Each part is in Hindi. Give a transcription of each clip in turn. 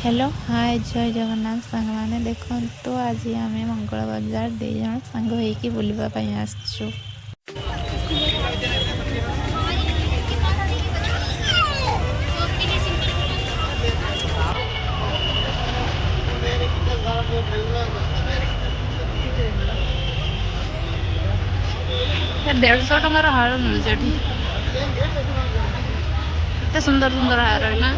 हेलो हाय जय जगन्नाथ सांग मैंने देखो तो आज आम मंगल बजार दे जन सांग होइकी बुलवाई आसछु। देढ़ टकर हार मिलूचे एत सुंदर सुंदर हार है ना।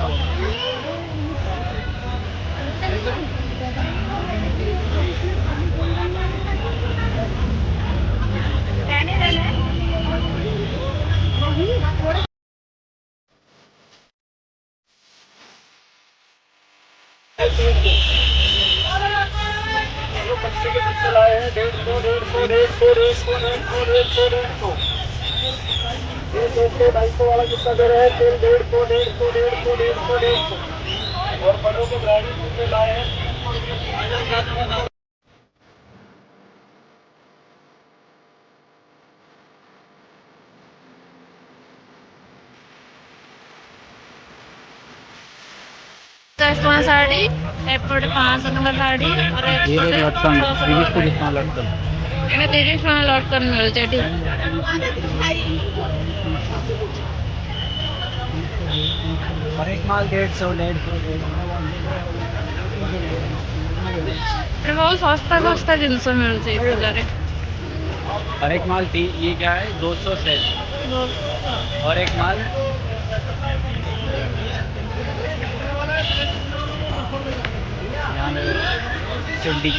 वाला कितना दे रहे हैं? तेल 150 और बड़ों के गाड़ी कितने लाए हैं? साड़ी एपटे 500 टका साड़ी और एने 30 टका लटकन मिलुचे एठी। और एक माल 150 बहुत सस्ता सस्ता जिनस मिलुचे बजारे। और एक माल ये क्या है 200 से और एक माल चुड्डी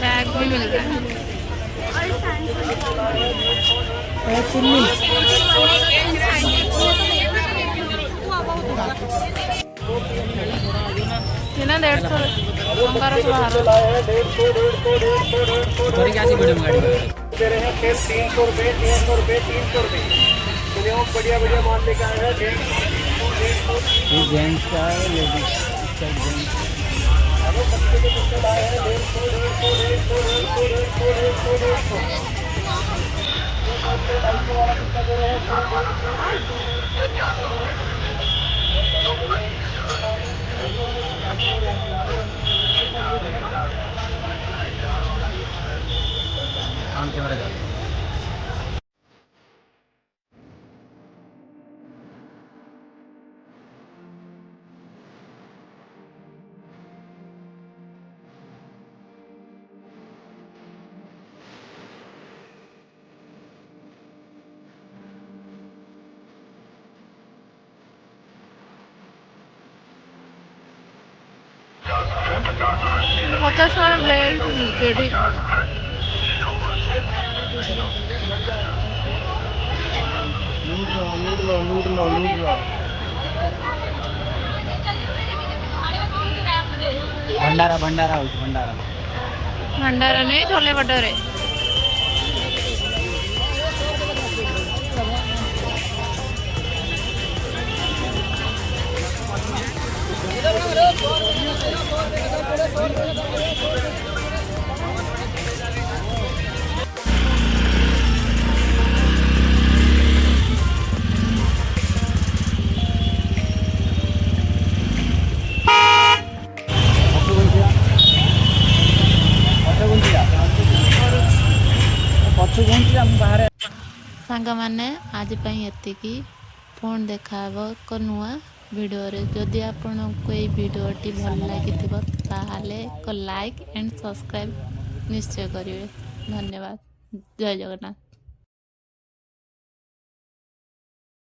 बैग भी मिल रहा है। ना 150 बढ़िया बढ़िया माल लेकर आए हैं। जेंट्स का है लेडीज पचास ब्लेड मिलते भंडारा भंडारा भंडारा भंडारा नहीं छोले भटूरे। सांग मैंने आज एतिकी फोन देखा एक नुआ वीडियो रे जदि आपन को ये वीडियोटी भल लगी लाइक एंड सब्सक्राइब निश्चय करेंगे। धन्यवाद। जय जगन्नाथ।